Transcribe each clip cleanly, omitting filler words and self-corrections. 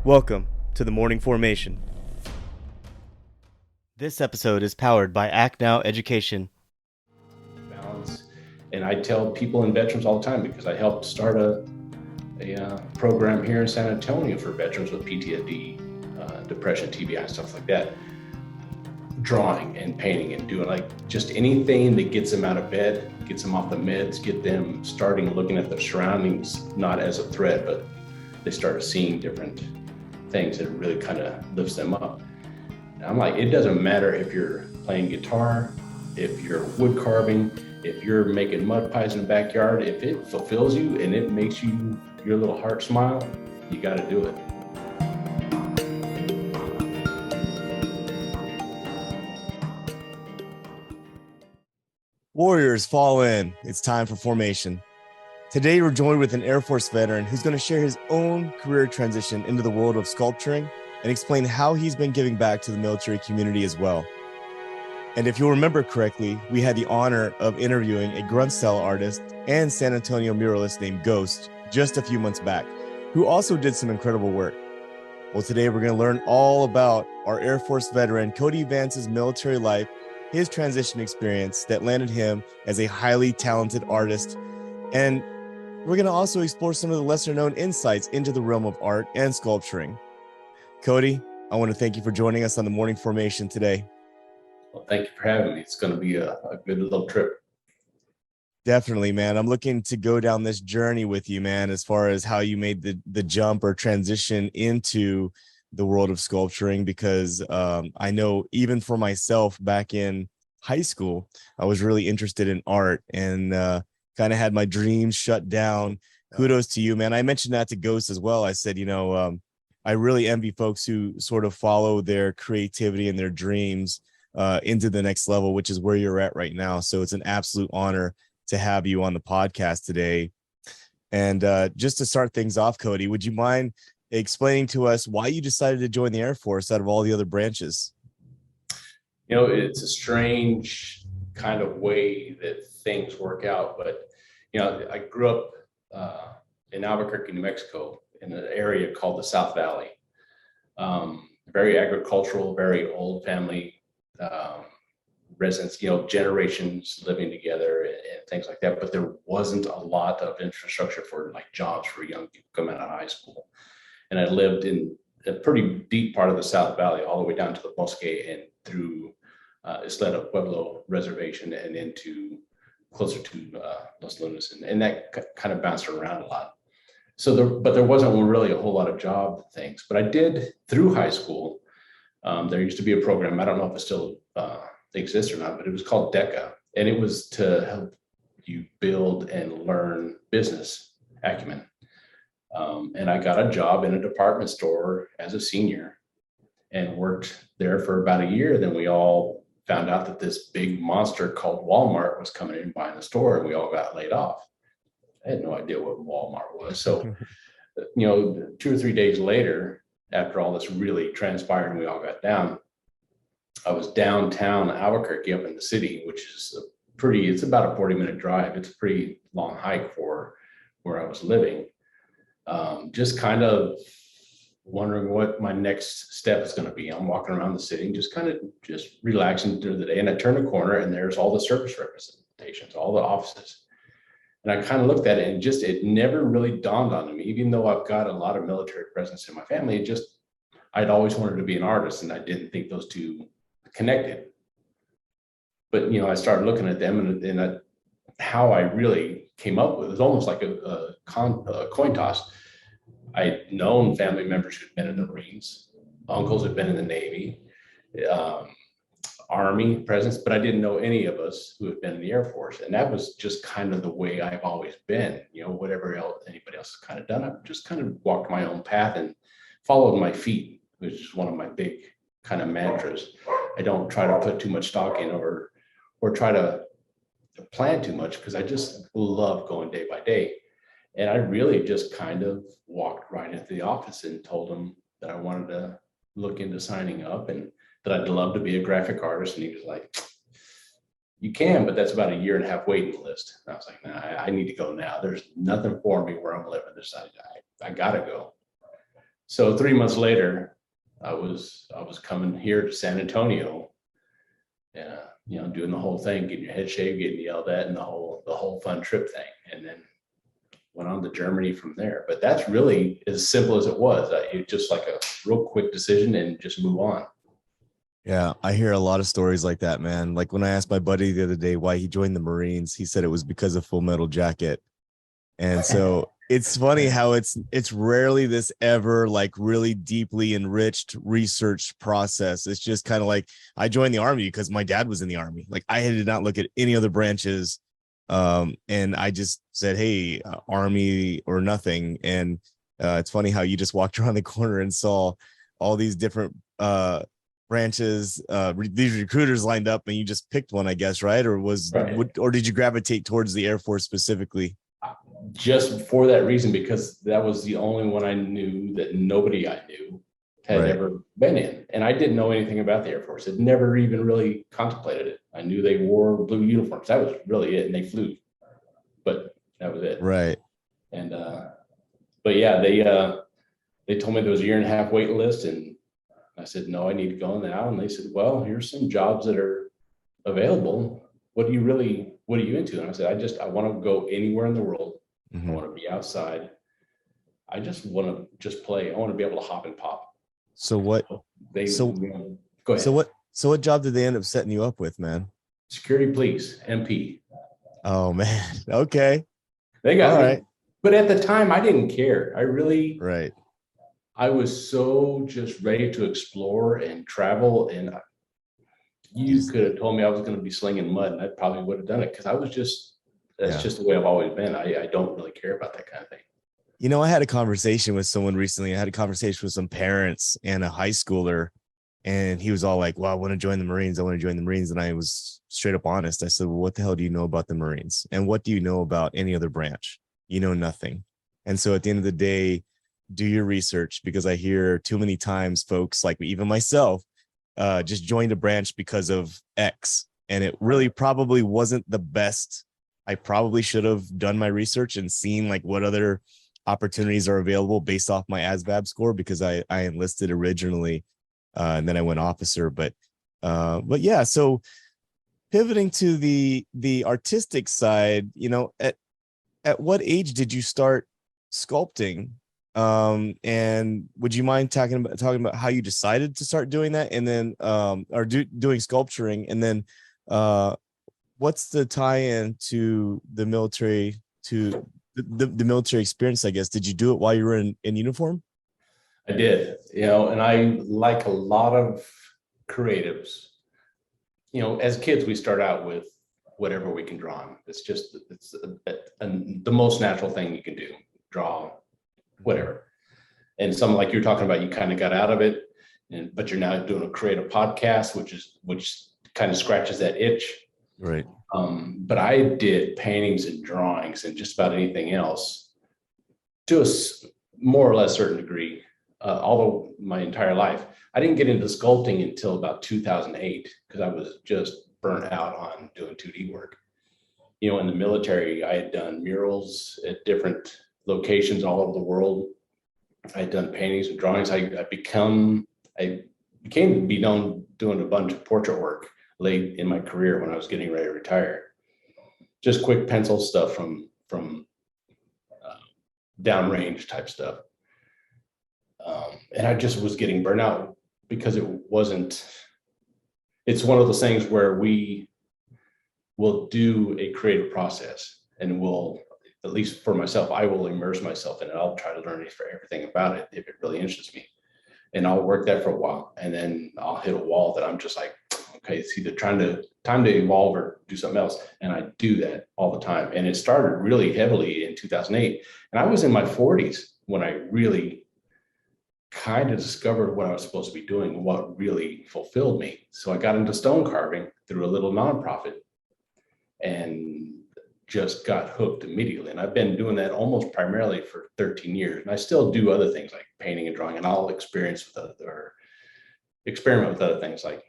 Welcome to the Morning Formation. This episode is powered by Act Now Education. Balance. And I tell people and veterans all the time, because I helped start a program here in San Antonio for veterans with PTSD, depression, TBI, and stuff like that. Drawing and painting and doing like just anything that gets them out of bed, gets them off the meds, get them starting looking at their surroundings, not as a threat, but they start seeing different things that really kind of lifts them up. And I'm like, it doesn't matter if you're playing guitar, if you're wood carving, if you're making mud pies in the backyard, if it fulfills you and it makes you your little heart smile, you got to do it. Warriors, fall in. It's time for formation. Today, we're joined with an Air Force veteran who's going to share his own career transition into the world of sculpturing and explain how he's been giving back to the military community as well. And if you'll remember correctly, we had the honor of interviewing a Grunt Style artist and San Antonio Muralist named Ghost just a few months back, who also did some incredible work. Well, today we're going to learn all about our Air Force veteran, Cody Vance's military life, his transition experience that landed him as a highly talented artist. And we're going to also explore some of the lesser known insights into the realm of art and sculpturing. Cody, I want to thank you for joining us on the Morning Formation today. Well, thank you for having me. It's going to be a good little trip. Definitely, man. I'm looking to go down this journey with you, man, as far as how you made the jump or transition into the world of sculpturing, because I know even for myself back in high school, I was really interested in art and kind of had my dreams shut down. Kudos to you, man. I mentioned that to Ghost as well. I said, I really envy folks who sort of follow their creativity and their dreams into the next level, which is where you're at right now. So it's an absolute honor to have you on the podcast today. And just to start things off, Cody, would you mind explaining to us why you decided to join the Air Force out of all the other branches? It's a strange kind of way that things work out, but I grew up in Albuquerque, New Mexico, in an area called the South Valley. Very agricultural, very old family residents, generations living together and things like that. But there wasn't a lot of infrastructure for like jobs for young people coming out of high school. And I lived in a pretty deep part of the South Valley, all the way down to the Bosque and through Isleta Pueblo Reservation and into closer to Los Lunas. And that kind of bounced around a lot. But there wasn't really a whole lot of job things. But I did through high school. There used to be a program, I don't know if it still exists or not, but it was called DECA. And it was to help you build and learn business acumen. And I got a job in a department store as a senior and worked there for about a year. Then we all found out that this big monster called Walmart was coming in and buying the store, and we all got laid off. I had no idea what Walmart was. So, 2 or 3 days later, after all this really transpired and we all got down, I was downtown Albuquerque up in the city, which is it's about a 40-minute drive. It's a pretty long hike for where I was living. Just kind of wondering what my next step is going to be. I'm walking around the city and just relaxing through the day. And I turn a corner and there's all the service representations, all the offices. And I kind of looked at it and it never really dawned on me, even though I've got a lot of military presence in my family. I'd always wanted to be an artist, and I didn't think those two connected. But, I started looking at them and how I really came up with it was almost like a coin toss. I'd known family members who'd been in the Marines, uncles had been in the Navy, Army presence, but I didn't know any of us who had been in the Air Force. And that was just kind of the way I've always been, whatever else anybody else has kind of done. I've just kind of walked my own path and followed my feet, which is one of my big kind of mantras. I don't try to put too much stock in or try to plan too much, because I just love going day by day. And I really just kind of walked right into the office and told them that I wanted to look into signing up and that I'd love to be a graphic artist. And he was like, you can, but that's about a 1.5 year waiting list. And I was like, nah, I need to go now. There's nothing for me where I'm living. I got to go. So 3 months later, I was coming here to San Antonio, and doing the whole thing, getting your head shaved, getting yelled at, and the whole fun trip thing, and then went on to Germany from there. But that's really as simple as it was. It just like a real quick decision and just move on. Yeah, I hear a lot of stories like that, man. Like when I asked my buddy the other day why he joined the Marines, he said it was because of Full Metal Jacket. And so it's funny how it's rarely this ever like really deeply enriched research process. It's just kind of like I joined the Army because my dad was in the Army. Like I did not look at any other branches, and I just said, hey, Army or nothing. And it's funny how you just walked around the corner and saw all these different branches, these recruiters lined up, and you just picked one, I guess, right? Or Right. or did you gravitate towards the Air Force specifically? Just for that reason, because that was the only one I knew that nobody I knew had Right. ever been in. And I didn't know anything about the Air Force. I'd never even really contemplated it. I knew they wore blue uniforms. That was really it. And they flew, but that was it. Right. And, but yeah, they told me there was a 1.5 year wait list. And I said, no, I need to go now. And they said, well, here's some jobs that are available. What are you into? And I said, I want to go anywhere in the world. I Mm-hmm. want to be outside. I just want to just play. I want to be able to hop and pop. So what? So Go so ahead. what? So what job did they end up setting you up with, man? Security police, MP. Oh man. Okay. They All got me. right. But at the time, I didn't care. Right. I was so just ready to explore and travel. And You you just, could have told me I was going to be slinging mud, and I probably would have done it because that's yeah. just the way I've always been. I don't really care about that kind of thing. I had a conversation with someone recently. I had a conversation with some parents and a high schooler, and he was all like, well, I want to join the Marines. I want to join the Marines. And I was straight up honest. I said, well, what the hell do you know about the Marines? And what do you know about any other branch? You know nothing. And so at the end of the day, do your research, because I hear too many times folks like even myself just joined a branch because of X. And it really probably wasn't the best. I probably should have done my research and seen like what other opportunities are available based off my ASVAB score, because I enlisted originally, and then I went officer. But yeah, so pivoting to the artistic side, at what age did you start sculpting? And would you mind talking about how you decided to start doing that, and then doing sculpturing, and then uh, what's the tie-in to the military, to the military experience, I guess? Did you do it while you were in uniform? I did, and I like a lot of creatives. As kids, we start out with whatever we can draw on. The most natural thing you can do, draw whatever. And some, like you're talking about, you kind of got out of it, but you're now doing a creative podcast, which kind of scratches that itch. Right. But I did paintings and drawings and just about anything else to a more or less certain degree, although my entire life. I didn't get into sculpting until about 2008 because I was just burnt out on doing 2D work. In the military, I had done murals at different locations all over the world. I had done paintings and drawings. I became to be known doing a bunch of portrait work late in my career when I was getting ready to retire. Just quick pencil stuff from downrange type stuff. And I just was getting burnt out because it's one of those things where we will do a creative process, and at least for myself, I will immerse myself in it. I'll try to learn for everything about it if it really interests me. And I'll work that for a while, and then I'll hit a wall that I'm just like, okay, it's either time to evolve or do something else. And I do that all the time. And it started really heavily in 2008. And I was in my 40s when I really kind of discovered what I was supposed to be doing and what really fulfilled me. So I got into stone carving through a little nonprofit and just got hooked immediately. And I've been doing that almost primarily for 13 years. And I still do other things like painting and drawing, and I'll experiment with other things like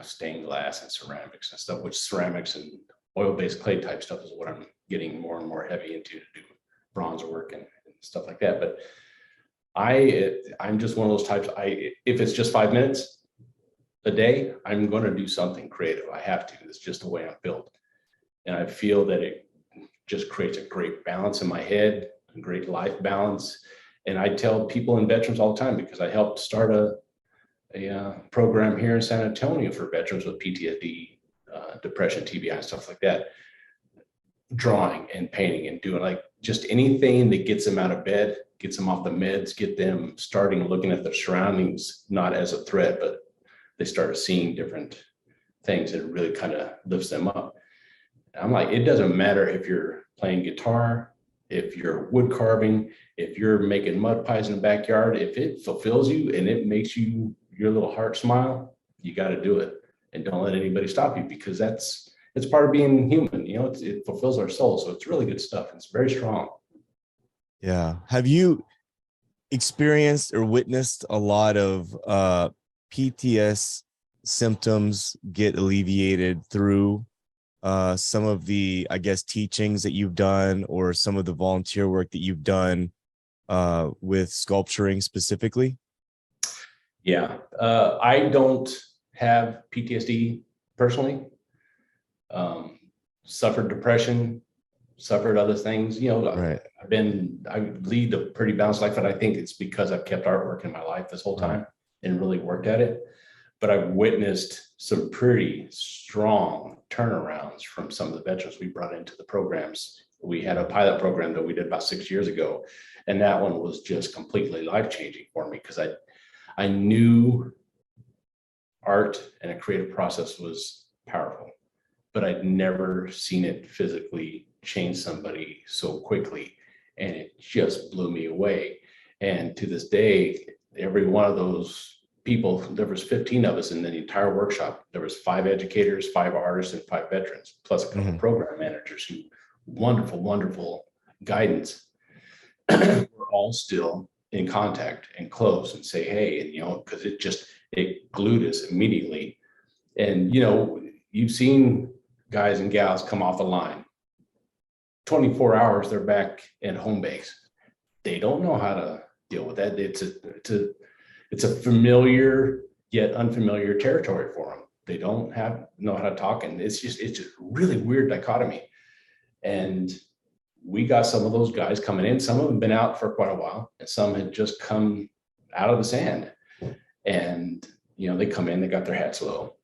stained glass and ceramics and stuff, which ceramics and oil-based clay type stuff is what I'm getting more and more heavy into to do bronze work and stuff like that. But I'm just one of those types. If it's just 5 minutes a day, I'm going to do something creative. I have to. It's just the way I'm built. And I feel that it just creates a great balance in my head, a great life balance. And I tell people and veterans all the time, because I helped start a program here in San Antonio for veterans with PTSD, depression, TBI, and stuff like that. Drawing and painting and doing like just anything that gets them out of bed, gets them off the meds, get them starting looking at their surroundings, not as a threat, but they start seeing different things that really kind of lifts them up. I'm like, it doesn't matter if you're playing guitar, if you're wood carving, if you're making mud pies in the backyard, if it fulfills you and it makes you your little heart smile, you got to do it. And don't let anybody stop you, because it's part of being human. It fulfills our soul. So it's really good stuff. It's very strong. Yeah. Have you experienced or witnessed a lot of PTS symptoms get alleviated through some of the, I guess, teachings that you've done, or some of the volunteer work that you've done with sculpturing specifically? Yeah. I don't have PTSD personally. Suffered depression, suffered other things. Right. I lead a pretty balanced life, and I think it's because I've kept artwork in my life this whole time and really worked at it. But I've witnessed some pretty strong turnarounds from some of the veterans we brought into the programs. We had a pilot program that we did about 6 years ago, and that one was just completely life-changing for me, because I knew art and a creative process was powerful, but I'd never seen it physically change somebody so quickly. And it just blew me away. And to this day, every one of those people, there was 15 of us in the entire workshop. There was 5 educators, 5 artists, and 5 veterans, plus a couple program managers who wonderful, wonderful guidance. We're all still in contact and close and say, hey, and because it glued us immediately. And you've seen guys and gals come off the line. 24 hours, they're back at home base. They don't know how to deal with that. It's a familiar yet unfamiliar territory for them. They don't know how to talk, and it's a really weird dichotomy. And we got some of those guys coming in. Some of them have been out for quite a while, and some had just come out of the sand. And they come in, they got their hats low,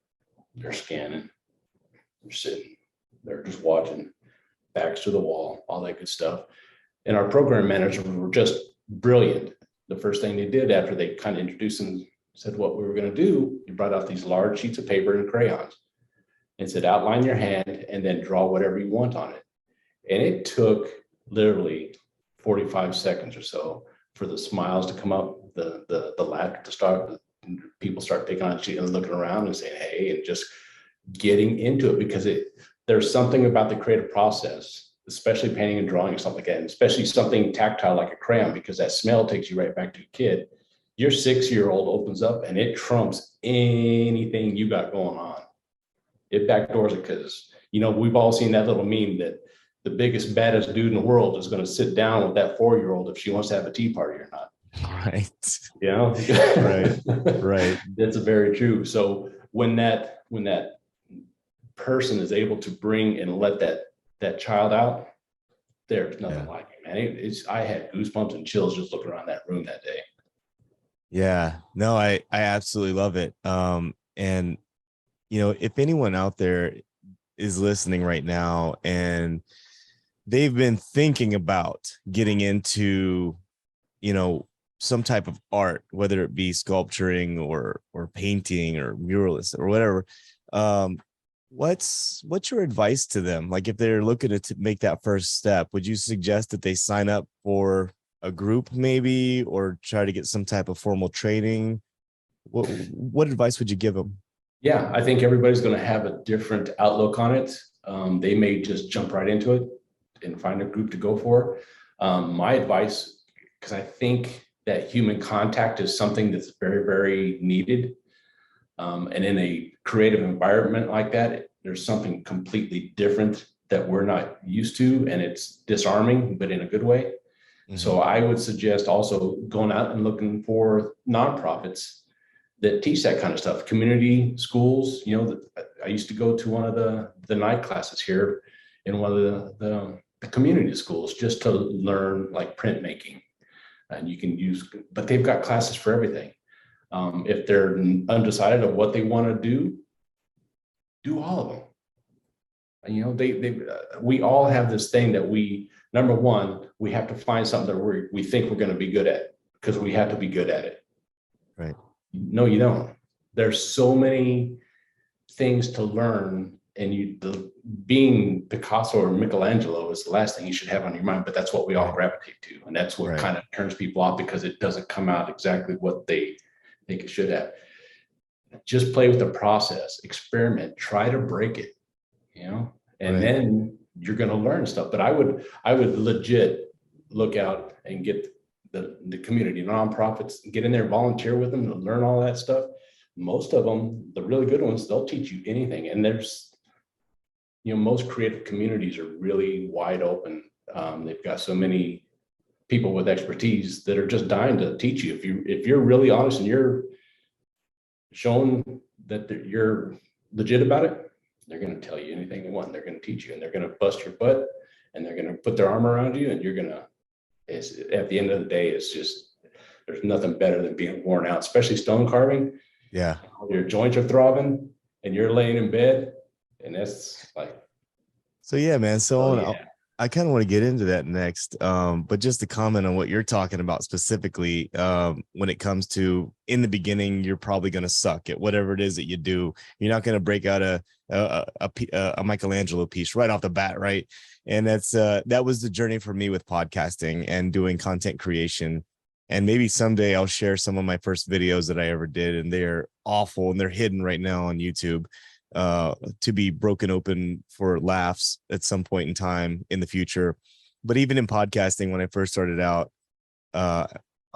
they're scanning, they're sitting, they're just watching, backs to the wall, all that good stuff. And our program managers were just brilliant. The first thing they did after they kind of introduced and said what we were going to do, you brought out these large sheets of paper and crayons and said, outline your hand and then draw whatever you want on it. And it took literally 45 seconds or so for the smiles to come up, the laughter to start, people start picking on you and looking around and saying, hey, and just getting into it, because there's something about the creative process, especially painting and drawing or something like that, and especially something tactile like a crayon, because that smell takes you right back to a kid. Your 6-year-old opens up and it trumps anything you got going on. It backdoors it, because we've all seen that little meme that the biggest, baddest dude in the world is going to sit down with that 4-year-old if she wants to have a tea party or not. Right. Right. That's very true. So when that person is able to bring and let that child out, there's nothing like it, man. I had goosebumps and chills just looking around that room that day. Yeah, no, I absolutely love it. And if anyone out there is listening right now and they've been thinking about getting into, some type of art, whether it be sculpturing or painting or muralist or whatever, what's your advice to them? Like, if they're looking to make that first step, would you suggest that they sign up for a group maybe, or try to get some type of formal training? What advice would you give them? Yeah, I think everybody's going to have a different outlook on it. They may just jump right into it and find a group to go for. My advice, because I think that human contact is something that's very, very needed. And in a creative environment like that, there's something completely different that we're not used to, and it's disarming, but in a good way. So I would suggest also going out and looking for nonprofits that teach that kind of stuff. Community schools, I used to go to one of the night classes here in one of the community schools just to learn like printmaking. And you can use, but they've got classes for everything. If they're undecided of what they want to do all of them. We all have this thing that number one, we have to find something that we think we're going to be good at because we have to be good at it. Right. No, you don't. There's so many things to learn, and being Picasso or Michelangelo is the last thing you should have on your mind, but that's what we all gravitate to. And that's what kind of turns people off because it doesn't come out exactly what they think it should have. Just play with the process, experiment, try to break it, and then you're going to learn stuff. But I would legit look out and get the community nonprofits, get in there, volunteer with them to learn all that stuff. Most of them, the really good ones, they'll teach you anything. And there's, most creative communities are really wide open. They've got so many people with expertise that are just dying to teach you. If you're really honest and you're showing that you're legit about it, they're going to tell you anything they want. They're going to teach you, and they're going to bust your butt, and they're going to put their arm around you, and you're going to, at the end of the day, it's just, there's nothing better than being worn out, especially stone carving. Yeah. Your joints are throbbing and you're laying in bed, and that's like. So yeah, man. So I kind of want to get into that next. But just to comment on what you're talking about specifically, when it comes to in the beginning, you're probably going to suck at whatever it is that you do. You're not going to break out a Michelangelo piece right off the bat, right? And that was the journey for me with podcasting and doing content creation. And maybe someday I'll share some of my first videos that I ever did, and they're awful and they're hidden right now on YouTube, to be broken open for laughs at some point in time in the future. But even in podcasting, when I first started out,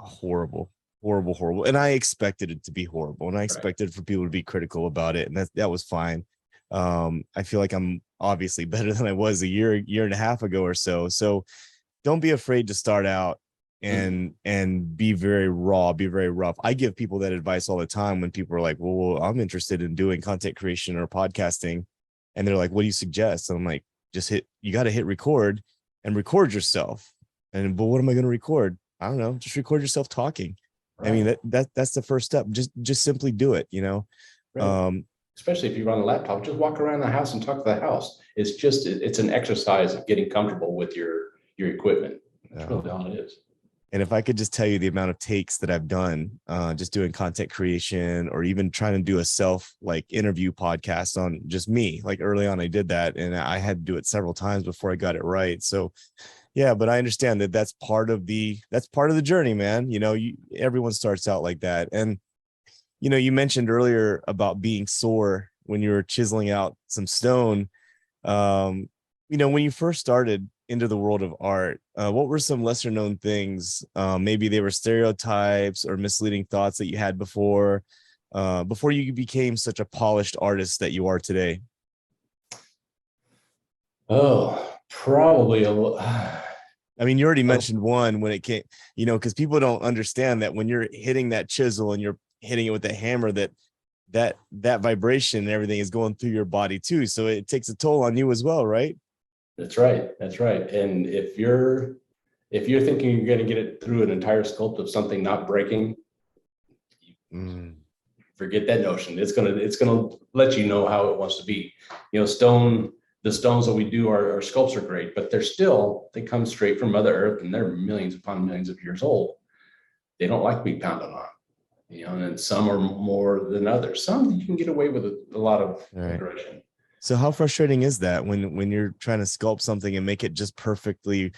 horrible. And I expected it to be horrible, and I expected for people to be critical about it. And that was fine. I feel like I'm obviously better than I was a year and a half ago or so. So don't be afraid to start out and be very raw, be very rough. I give people that advice all the time when people are like, well, I'm interested in doing content creation or podcasting. And they're like, what do you suggest? And I'm like, you got to hit record and record yourself. But what am I going to record? I don't know. Just record yourself talking. Right. I mean, that's the first step. Just simply do it, Right. Especially if you run a laptop, just walk around the house and talk to the house. It's an exercise of getting comfortable with your equipment. That's really all it is. And if I could just tell you the amount of takes that I've done, just doing content creation, or even trying to do a interview podcast on just me, like early on, I did that, and I had to do it several times before I got it right. So yeah, but I understand that that's part of the journey, man. Everyone starts out like that. And, you mentioned earlier about being sore when you were chiseling out some stone. When you first started into the world of art, what were some lesser known things? Maybe they were stereotypes or misleading thoughts that you had before you became such a polished artist that you are today. Oh, probably a little. I mean, you already mentioned one when it came, because people don't understand that when you're hitting that chisel and you're hitting it with the hammer, that vibration and everything is going through your body too. So it takes a toll on you as well, right? That's right. And if you're thinking you're going to get it through an entire sculpt of something not breaking, forget that notion. It's gonna let you know how it wants to be. The stones that we do, our sculpts are great, but they come straight from Mother Earth, and they're millions upon millions of years old. They don't like to be pounded on, and then some are more than others. Some you can get away with a lot of aggression. So how frustrating is that when you're trying to sculpt something and make it just perfectly,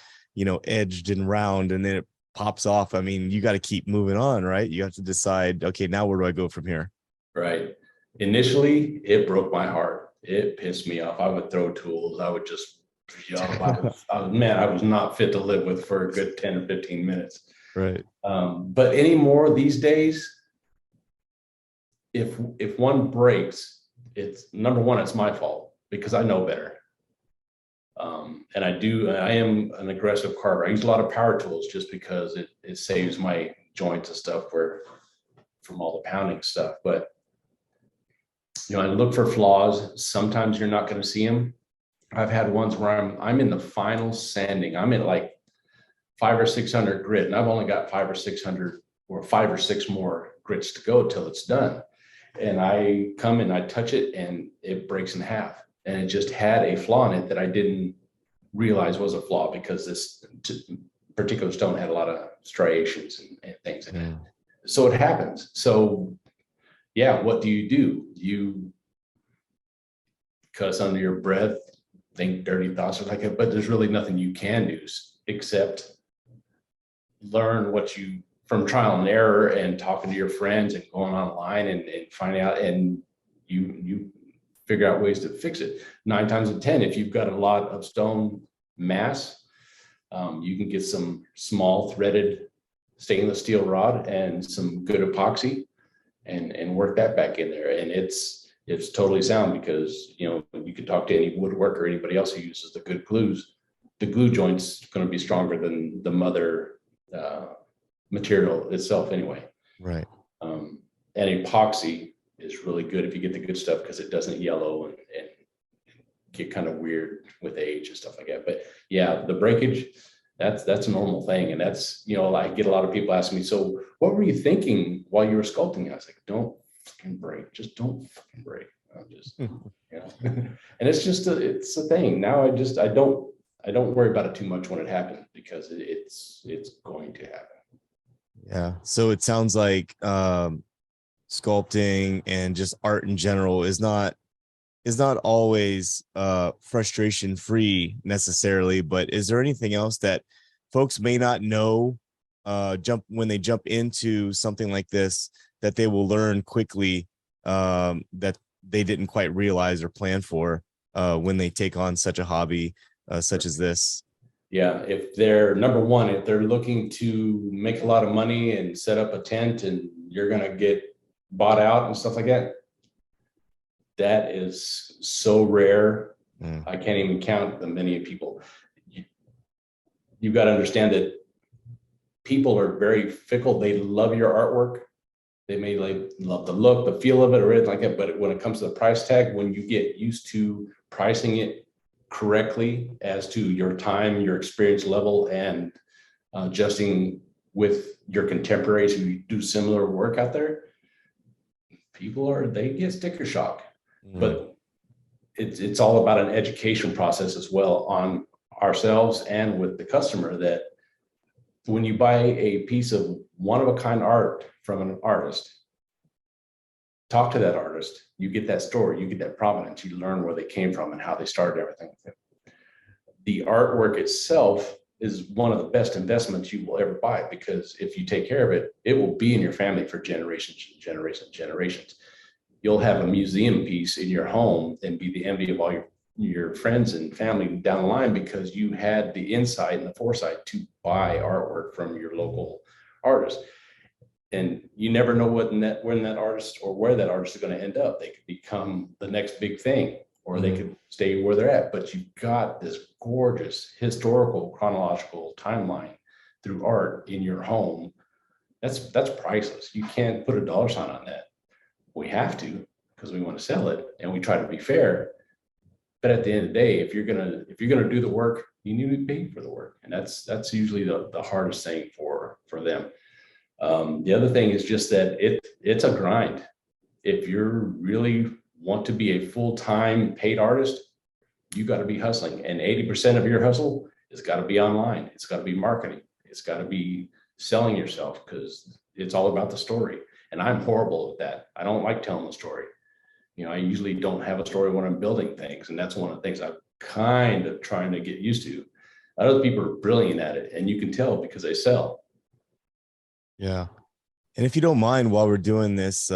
edged and round, and then it pops off? I mean, you got to keep moving on, right? You have to decide, okay, now where do I go from here? Right. Initially, it broke my heart. It pissed me off. I would throw tools. I would just, I was not fit to live with for a good 10 or 15 minutes. Right. But anymore these days, if one breaks, it's number one, it's my fault because I know better. And I am an aggressive carver. I use a lot of power tools just because it saves my joints and stuff from all the pounding stuff. But, I look for flaws. Sometimes you're not going to see them. I've had ones where I'm in the final sanding. I'm at like 500 or 600 grit, and I've only got 500 or 600 or 5 or 6 more grits to go till it's done. And I come and I touch it and it breaks in half. And it just had a flaw in it that I didn't realize was a flaw, because this particular stone had a lot of striations and things in it. So it happens. So yeah, what do? You cuss under your breath, think dirty thoughts or like that, but there's really nothing you can do except learn from trial and error and talking to your friends and going online and finding out, and you figure out ways to fix it. 9 times out of 10, if you've got a lot of stone mass, you can get some small threaded stainless steel rod and some good epoxy and work that back in there. And it's totally sound, because, you can talk to any woodworker or anybody else who uses the good glues. The glue joint's going to be stronger than the mother material itself anyway. Right. And epoxy is really good if you get the good stuff, because it doesn't yellow and get kind of weird with age and stuff like that. But yeah, the breakage, that's a normal thing. And that's, I get a lot of people asking me, so what were you thinking while you were sculpting? I was like, don't fucking break. Just don't fucking break. I'm just, and it's just it's a thing. Now I don't worry about it too much when it happens, because it's going to happen. Yeah. So it sounds like sculpting and just art in general is not always frustration free necessarily, but is there anything else that folks may not know when they jump into something like this, that they will learn quickly, that they didn't quite realize or plan for when they take on such a hobby such as this? Yeah, if they're looking to make a lot of money and set up a tent and you're going to get bought out and stuff like that, that is so rare. I can't even count the many people. You've got to understand that people are very fickle. They love your artwork. They may love the look, the feel of it, or anything like that. But when it comes to the price tag, when you get used to pricing it correctly as to your time, your experience level, and adjusting with your contemporaries who do similar work out there, they get sticker shock. But it's all about an education process as well on ourselves and with the customer, that when you buy a piece of one-of-a-kind art from an artist, talk to that artist, you get that story, you get that provenance, you learn where they came from and how they started everything. The artwork itself is one of the best investments you will ever buy, because if you take care of it, it will be in your family for generations, generations. You'll have a museum piece in your home and be the envy of all your friends and family down the line, because you had the insight and the foresight to buy artwork from your local artist. And you never know when that artist or where that artist is going to end up. They could become the next big thing, or they could stay where they're at. But you've got this gorgeous historical chronological timeline through art in your home. That's priceless. You can't put a dollar sign on that. We have to, because we want to sell it, and we try to be fair. But at the end of the day, if you're gonna do the work, you need to be paid for the work, and that's usually the hardest thing for them. The other thing is just that it's a grind. If you really want to be a full-time paid artist, you got to be hustling, and 80% of your hustle has got to be online. It's got to be marketing. It's got to be selling yourself, because it's all about the story. And I'm horrible at that. I don't like telling the story. I usually don't have a story when I'm building things, and that's one of the things I'm kind of trying to get used to. Other people are brilliant at it, and you can tell because they sell. Yeah. And if you don't mind, while we're doing this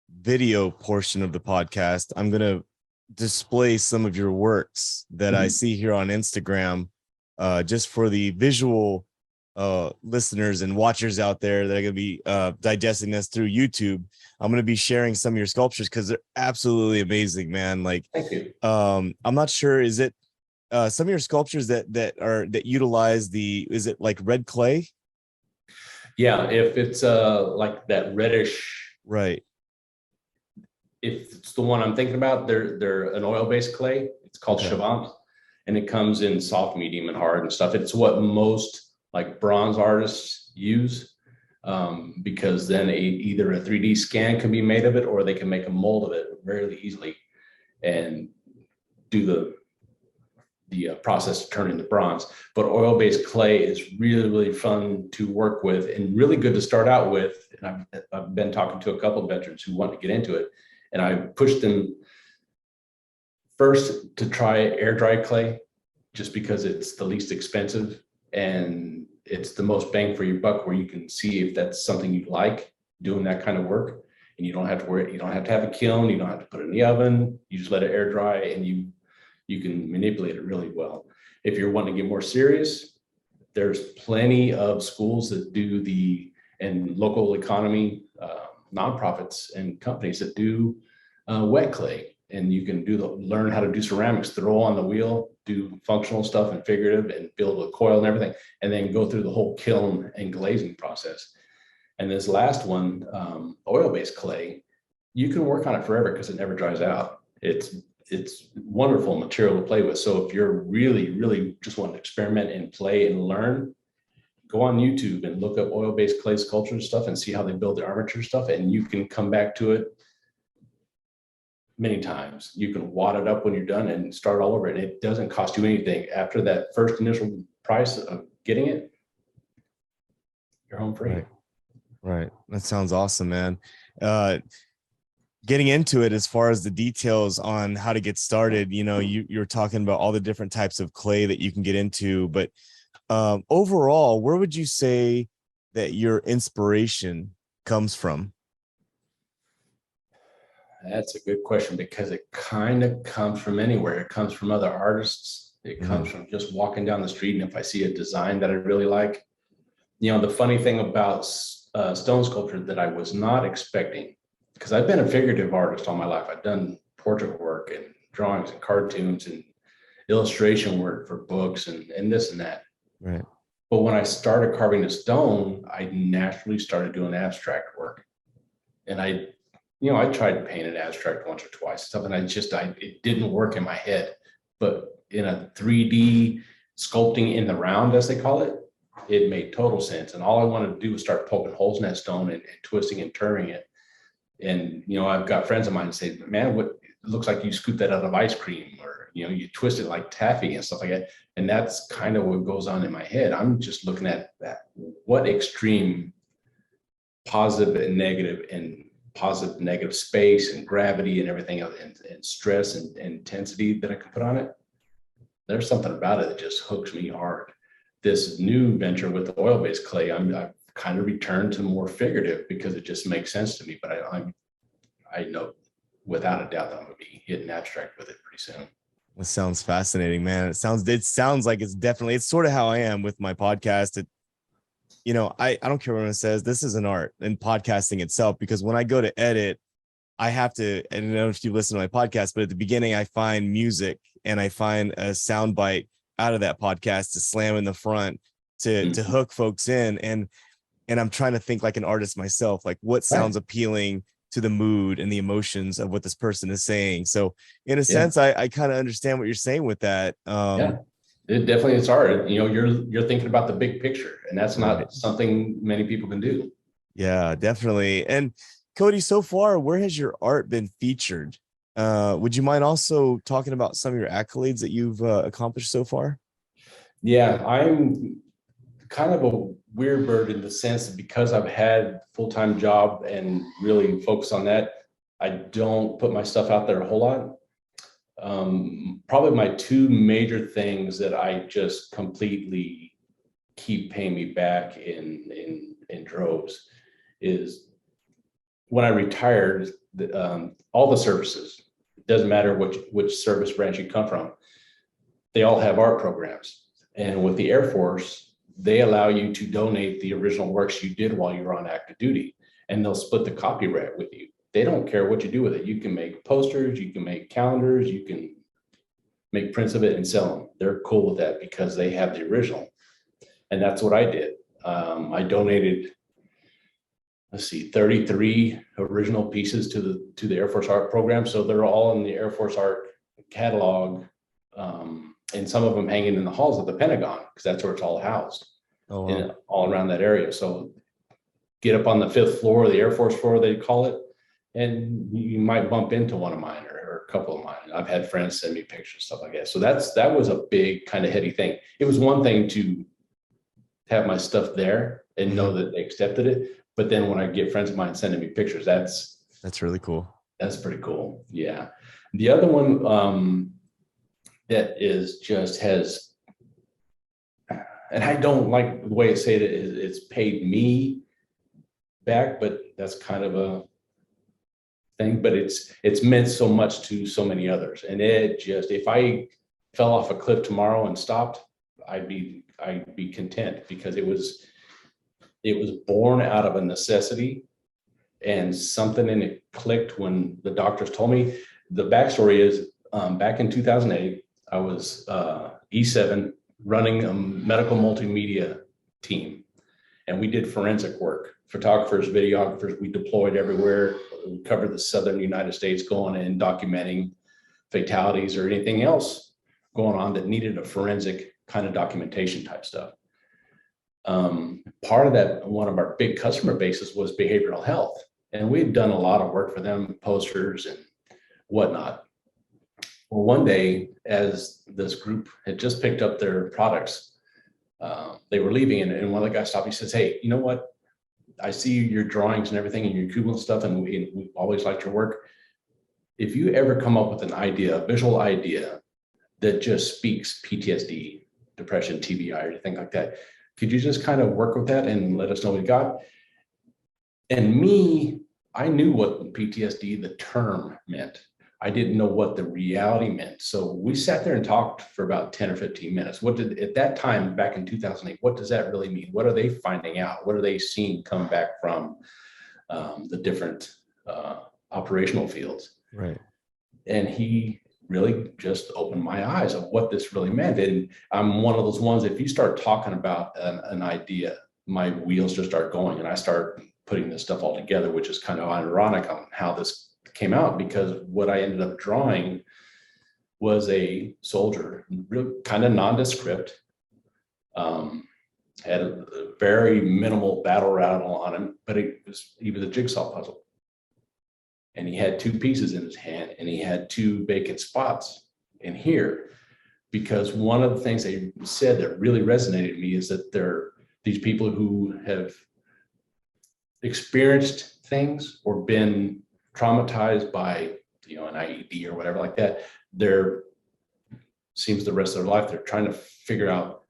video portion of the podcast, I'm going to display some of your works that I see here on Instagram, just for the visual listeners and watchers out there that are going to be digesting this through YouTube. I'm going to be sharing some of your sculptures because they're absolutely amazing, man. Like, thank you. I'm not sure, is it some of your sculptures that utilize is it like red clay? Yeah, if it's like that reddish, Right. if it's the one I'm thinking about, they're an oil-based clay. It's called Okay. Chavant, and it comes in soft, medium, and hard and stuff. It's what most like bronze artists use, because then either a 3D scan can be made of it, or they can make a mold of it very easily and do the process to turn into bronze. But oil-based clay is really, really fun to work with and really good to start out with. And I've been talking to a couple of veterans who want to get into it, and I pushed them first to try air dry clay, just because it's the least expensive and it's the most bang for your buck, where you can see if that's something you like doing that kind of work. And you don't have to worry, you don't have to have a kiln, you don't have to put it in the oven, you just let it air dry, and you can manipulate it really well. If you're wanting to get more serious, there's plenty of schools that do and local economy nonprofits and companies that do wet clay, and you can learn how to do ceramics, throw on the wheel, do functional stuff and figurative, and build a coil and everything, and then go through the whole kiln and glazing process. And this last one, oil-based clay, you can work on it forever because it never dries out. It's wonderful material to play with. So if you're really, really just want to experiment and play and learn, go on YouTube and look up oil-based clay sculpture stuff and see how they build the armature stuff. And you can come back to it many times. You can wad it up when you're done and start all over. And it doesn't cost you anything. After that first initial price of getting it, you're home free. Right. That sounds awesome, man. Getting into it, as far as the details on how to get started, you're talking about all the different types of clay that you can get into, but overall, where would you say that your inspiration comes from? That's a good question, because it kind of comes from anywhere. It comes from other artists. It comes from just walking down the street, and if I see a design that I really like, the funny thing about stone sculpture that I was not expecting, because I've been a figurative artist all my life. I've done portrait work and drawings and cartoons and illustration work for books and this and that. Right. But when I started carving the stone, I naturally started doing abstract work. And I tried to paint an abstract once or twice, stuff, and it didn't work in my head. But in a 3D sculpting in the round, as they call it, it made total sense. And all I wanted to do was start poking holes in that stone and twisting and turning it. And, I've got friends of mine that say, man, it looks like you scooped that out of ice cream, or, you twist it like taffy and stuff like that. And that's kind of what goes on in my head. I'm just looking at that, what extreme positive and negative space and gravity and everything else, and stress and intensity that I can put on it. There's something about it that just hooks me hard. This new venture with the oil-based clay, I've kind of returned to more figurative because it just makes sense to me. But I know without a doubt that I'm going to be hitting abstract with it pretty soon. That sounds fascinating, man. It sounds like it's sort of how I am with my podcast. I don't care what anyone says, this is an art and podcasting itself, because when I go to edit, I have to, I don't know if you listen to my podcast, but at the beginning I find music and I find a sound bite out of that podcast to slam in the front to hook folks in. And I'm trying to think like an artist myself, like what sounds appealing to the mood and the emotions of what this person is saying. So in a sense, I kind of understand what you're saying with that. It definitely is art. You're thinking about the big picture, and that's not something many people can do. Yeah, definitely. And Cody, so far, where has your art been featured? Would you mind also talking about some of your accolades that you've accomplished so far? Yeah, I'm kind of a weird bird in the sense that because I've had full-time job and really focus on that, I don't put my stuff out there a whole lot. Probably my two major things that I just completely keep paying me back in droves is when I retired, all the services, it doesn't matter which service branch you come from, they all have art programs. And with the Air Force, they allow you to donate the original works you did while you were on active duty, and they'll split the copyright with you. They don't care what you do with it. You can make posters, you can make calendars, you can make prints of it and sell them. They're cool with that because they have the original. And that's what I did. I donated, 33 original pieces to the Air Force Art program. So they're all in the Air Force Art catalog, and some of them hanging in the halls of the Pentagon, because that's where it's all housed. Oh, wow. And all around that area. So get up on the 5th floor, the Air Force floor, they call it, and you might bump into one of mine or a couple of mine. I've had friends send me pictures, stuff like that. So that was a big kind of heady thing. It was one thing to have my stuff there and know that they accepted it. But then when I get friends of mine sending me pictures, that's really cool. That's pretty cool. Yeah. The other one that is just has, and I don't like the way it said it, it's paid me back, but that's kind of a thing, but it's meant so much to so many others. And it just, if I fell off a cliff tomorrow and stopped, I'd be content, because it was born out of a necessity, and something in it clicked when the doctors told me. The backstory is, back in 2008, I was E7 running a medical multimedia team, and we did forensic work. Photographers, videographers, we deployed everywhere. We covered the southern United States, going and documenting fatalities or anything else going on that needed a forensic kind of documentation type stuff. Part of that, one of our big customer bases was behavioral health, and we had done a lot of work for them, posters and whatnot. Well, one day, as this group had just picked up their products, they were leaving, and one of the guys stopped. He says, "Hey, you know what? I see your drawings and everything and your Cuban stuff, and we always liked your work. If you ever come up with an idea, a visual idea that just speaks PTSD, depression, TBI, or anything like that, could you just kind of work with that and let us know what you got?" And me, I knew what PTSD, the term, meant. I didn't know what the reality meant. So we sat there and talked for about 10 or 15 minutes. At that time, back in 2008, what does that really mean? What are they finding out? What are they seeing come back from the different operational fields? Right. And he really just opened my eyes of what this really meant. And I'm one of those ones, if you start talking about an idea, my wheels just start going, and I start putting this stuff all together, which is kind of ironic on how this came out, because what I ended up drawing was a soldier, real kind of nondescript, had a very minimal battle rattle on him, but he was a jigsaw puzzle. And he had 2 pieces in his hand, and he had 2 vacant spots in here, because one of the things they said that really resonated with me is that they're these people who have experienced things or been traumatized by, an IED or whatever like that. Seems the rest of their life, they're trying to figure out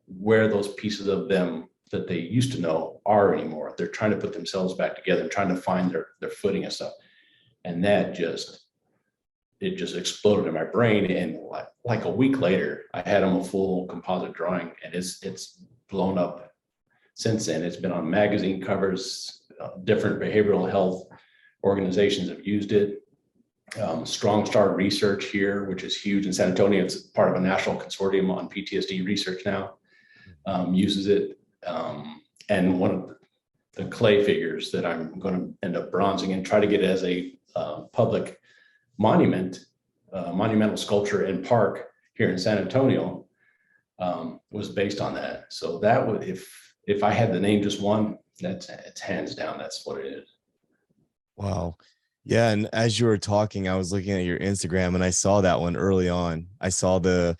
where those pieces of them that they used to know are anymore. They're trying to put themselves back together, trying to find their footing and stuff. And that just exploded in my brain. And like a week later, I had them a full composite drawing, and it's blown up since then. It's been on magazine covers. Different behavioral health organizations have used it. Strong Star Research here, which is huge in San Antonio. It's part of a national consortium on PTSD research now, uses it. And one of the clay figures that I'm going to end up bronzing and try to get as a public monumental sculpture and park here in San Antonio, was based on that. So that would, if I had to name just one, it's hands down, that's what it is. Wow. Yeah. And as you were talking, I was looking at your Instagram, and I saw that one early on. I saw the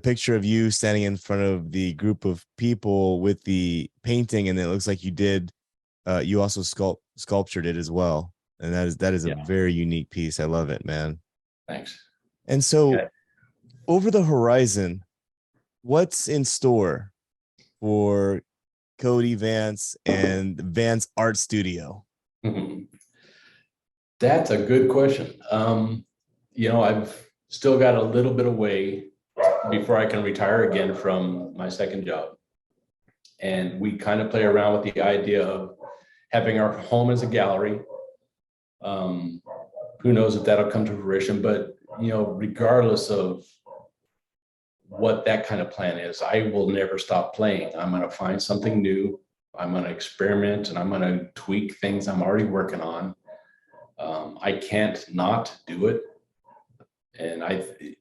picture of you standing in front of the group of people with the painting, and it looks like you also sculptured it as well. And that is a very unique piece. I love it, man. Thanks. And so over the horizon, what's in store for Cody Vance and Vance Art Studio? Mm-hmm. That's a good question. I've still got a little bit of way before I can retire again from my second job. And we kind of play around with the idea of having our home as a gallery. Who knows if that'll come to fruition, but regardless of what that kind of plan is. I will never stop playing. I'm going to find something new. I'm going to experiment, and I'm going to tweak things I'm already working on. I can't not do it. And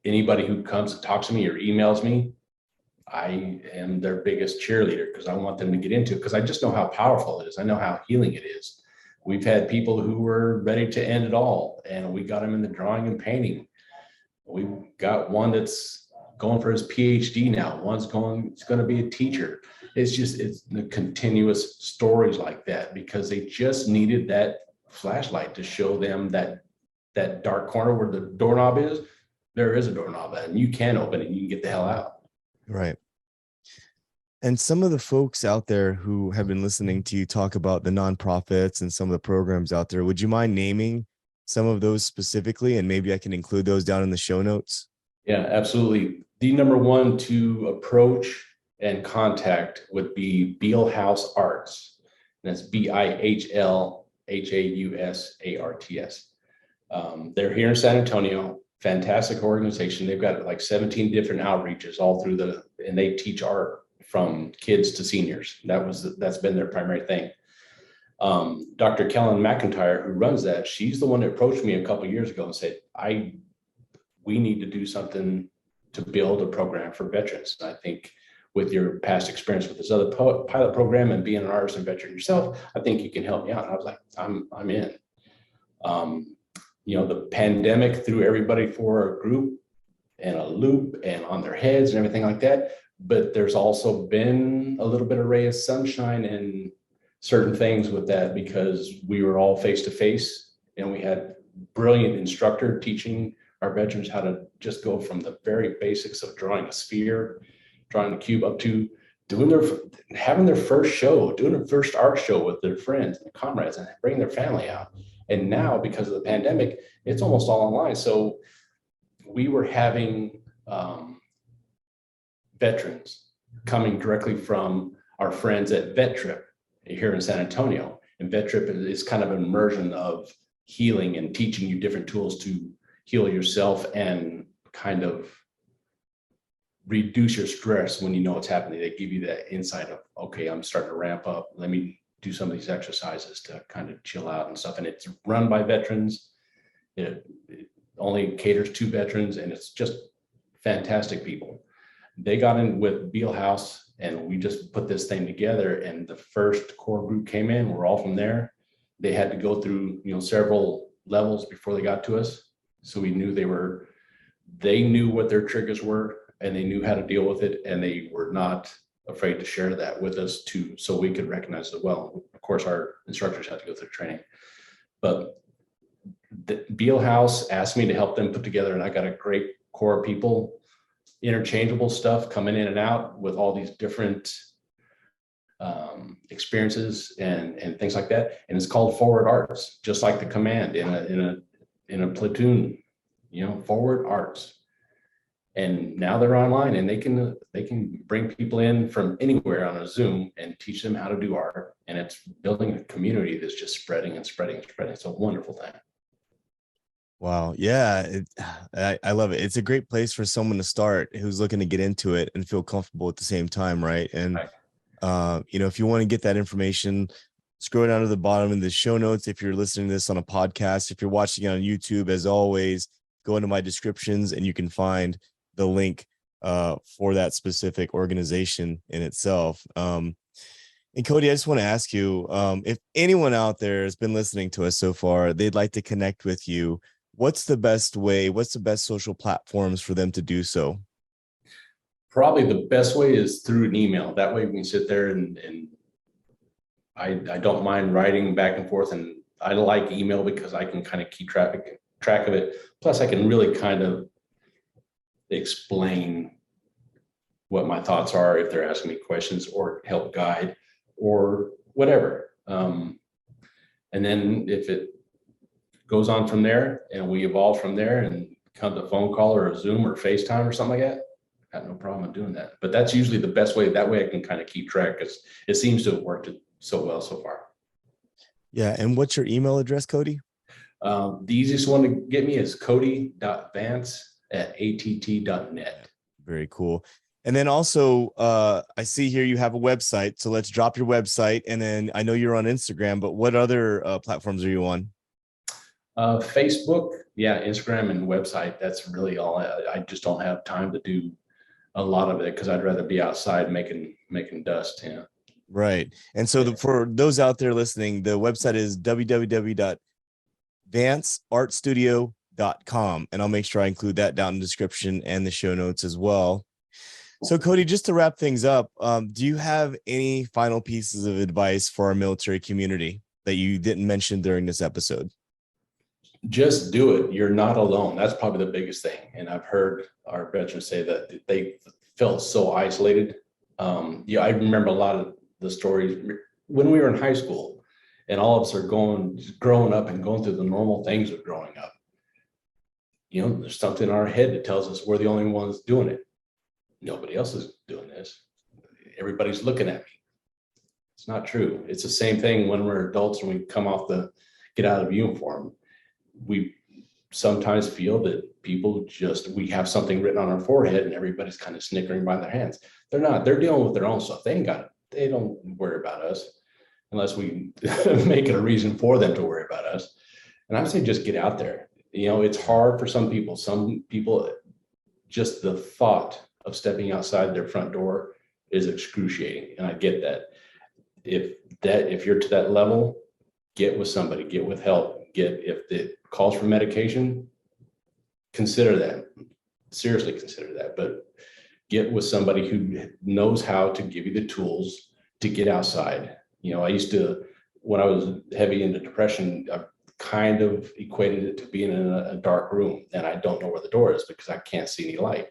anybody who comes and talks to me or emails me, I am their biggest cheerleader, because I want them to get into it, because I just know how powerful it is. I know how healing it is. We've had people who were ready to end it all, and we got them in the drawing and painting. We've got one that's going for his PhD now. It's going to be a teacher. It's the continuous stories like that, because they just needed that flashlight to show them that dark corner where the doorknob is. There is a doorknob, and you can open it and you can get the hell out. Right. And some of the folks out there who have been listening to you talk about the nonprofits and some of the programs out there, would you mind naming some of those specifically? And maybe I can include those down in the show notes. Yeah, absolutely. The number one to approach and contact would be Beale House Arts. And that's BIHLHAUSARTS. They're here in San Antonio. Fantastic organization. They've got like 17 different outreaches all through and they teach art from kids to seniors. That's been their primary thing. Dr. Kellen McIntyre, who runs that, she's the one that approached me a couple of years ago and said, we need to do something to build a program for veterans. And I think with your past experience with this other pilot program and being an artist and veteran yourself, I think you can help me out. And I was like, I'm in. The pandemic threw everybody for a group and a loop and on their heads and everything like that. But there's also been a little bit of ray of sunshine and certain things with that, because we were all face to face, and we had brilliant instructor teaching our veterans how to just go from the very basics of drawing a sphere, drawing a cube, up to having their first show, doing their first art show with their friends and comrades, and bringing their family out. And now, because of the pandemic, it's almost all online. So we were having veterans coming directly from our friends at Vet Trip here in San Antonio. And Vet Trip is kind of an immersion of healing and teaching you different tools to heal yourself and kind of reduce your stress when you know what's happening. They give you that insight of, okay, I'm starting to ramp up. Let me do some of these exercises to kind of chill out and stuff. And it's run by veterans. It only caters to veterans, and it's just fantastic people. They got in with Beale House, and we just put this thing together, and the first core group came in. We're all from there. They had to go through, several levels before they got to us. So we knew they knew what their triggers were, and they knew how to deal with it. And they were not afraid to share that with us too, so we could recognize it well. Of course, our instructors had to go through training, but the Beale House asked me to help them put together, and I got a great core of people, interchangeable stuff coming in and out with all these different experiences and things like that. And it's called Forward Arts, just like the command in a platoon, Forward Arts. And now they're online, and they can bring people in from anywhere on a Zoom and teach them how to do art. And it's building a community that's just spreading and spreading and spreading. It's a wonderful thing. Wow. Yeah. I love it. It's a great place for someone to start who's looking to get into it and feel comfortable at the same time. Right. And, Right. If you want to get that information, scroll down to the bottom in the show notes. If you're listening to this on a podcast, if you're watching it on YouTube, as always, go into my descriptions and you can find the link for that specific organization in itself. And Cody, I just want to ask you, if anyone out there has been listening to us so far, they'd like to connect with you, what's the best social platforms for them to do so? Probably the best way is through an email. That way we can sit there and I don't mind writing back and forth, and I like email because I can kind of keep track of it. Plus I can really kind of explain what my thoughts are if they're asking me questions, or help guide or whatever. And then if it goes on from there and we evolve from there and come to a phone call or a Zoom or FaceTime or something like that, I got no problem with doing that. But that's usually the best way. That way I can kind of keep track, because it seems to have worked so well so far. Yeah. And what's your email address, Cody? The easiest one to get me is cody.vance@att.net. Very cool. And then also, I see here you have a website. So let's drop your website. And then I know you're on Instagram, but what other platforms are you on? Facebook, yeah, Instagram and website. That's really all. I just don't have time to do a lot of it because I'd rather be outside making dust. Yeah. Right. And so for those out there listening, the website is www.vanceartstudio.com. And I'll make sure I include that down in the description and the show notes as well. So Cody, just to wrap things up, do you have any final pieces of advice for our military community that you didn't mention during this episode? Just do it. You're not alone. That's probably the biggest thing. And I've heard our veterans say that they felt so isolated. Yeah, I remember a lot of the stories when we were in high school, and all of us are growing up and going through the normal things of growing up. There's something in our head that tells us we're the only ones doing it. Nobody else is doing this. Everybody's looking at me. It's not true. It's the same thing when we're adults and we get out of uniform. We sometimes feel that we have something written on our forehead and everybody's kind of snickering by their hands. They're not. They're dealing with their own stuff. They don't worry about us unless we make it a reason for them to worry about us. And I say just get out there. It's hard for some people. Some people, just the thought of stepping outside their front door is excruciating. And I get that. If you're to that level, get with somebody, get with help. If it calls for medication, consider that. Seriously consider that. But get with somebody who knows how to give you the tools to get outside. I used to, when I was heavy into depression, I kind of equated it to being in a dark room and I don't know where the door is because I can't see any light.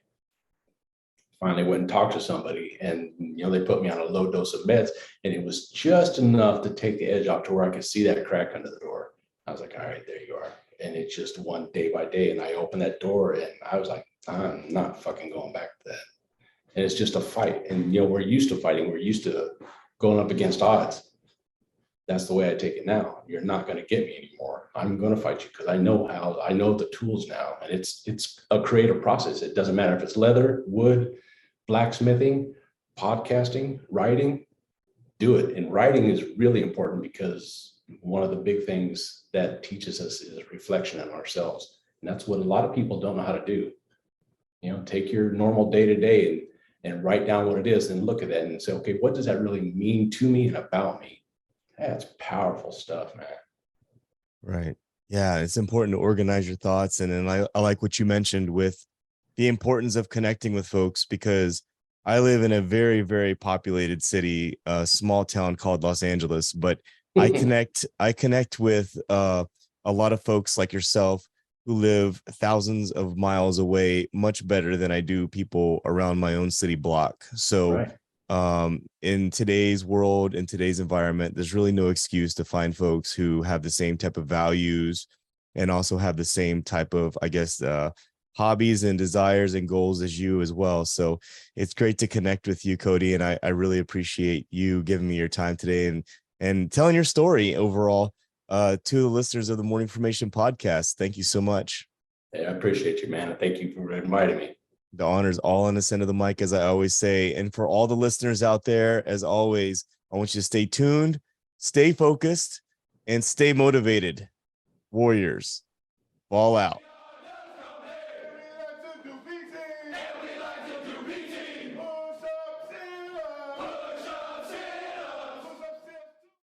Finally went and talked to somebody and they put me on a low dose of meds and it was just enough to take the edge off to where I could see that crack under the door. I was like, all right, there you are. And it just went day by day. And I opened that door and I was like, I'm not fucking going back to that. And it's just a fight. And, we're used to fighting. We're used to going up against odds. That's the way I take it now. You're not going to get me anymore. I'm going to fight you because I know the tools now. And it's a creative process. It doesn't matter if it's leather, wood, blacksmithing, podcasting, writing, do it. And writing is really important because one of the big things that teaches us is reflection on ourselves. And that's what a lot of people don't know how to do. Take your normal day to day and write down what it is and look at that and say, okay, what does that really mean to me and about me? That's powerful stuff, man. Right. Yeah. It's important to organize your thoughts. And then I like what you mentioned with the importance of connecting with folks, because I live in a very, very populated city, a small town called Los Angeles, but I connect with a lot of folks like yourself who live thousands of miles away much better than I do people around my own city block. So right. In today's world, in today's environment, there's really no excuse to find folks who have the same type of values and also have the same type of, I guess, hobbies and desires and goals as you as well. So it's great to connect with you, Cody. And I really appreciate you giving me your time today and telling your story overall to the listeners of the Morning Formation podcast. Thank you so much. Hey, I appreciate you, man. Thank you for inviting me. The honor's all on this end of the mic, as I always say. And for all the listeners out there, as always, I want you to stay tuned, stay focused, and stay motivated. Warriors, ball out.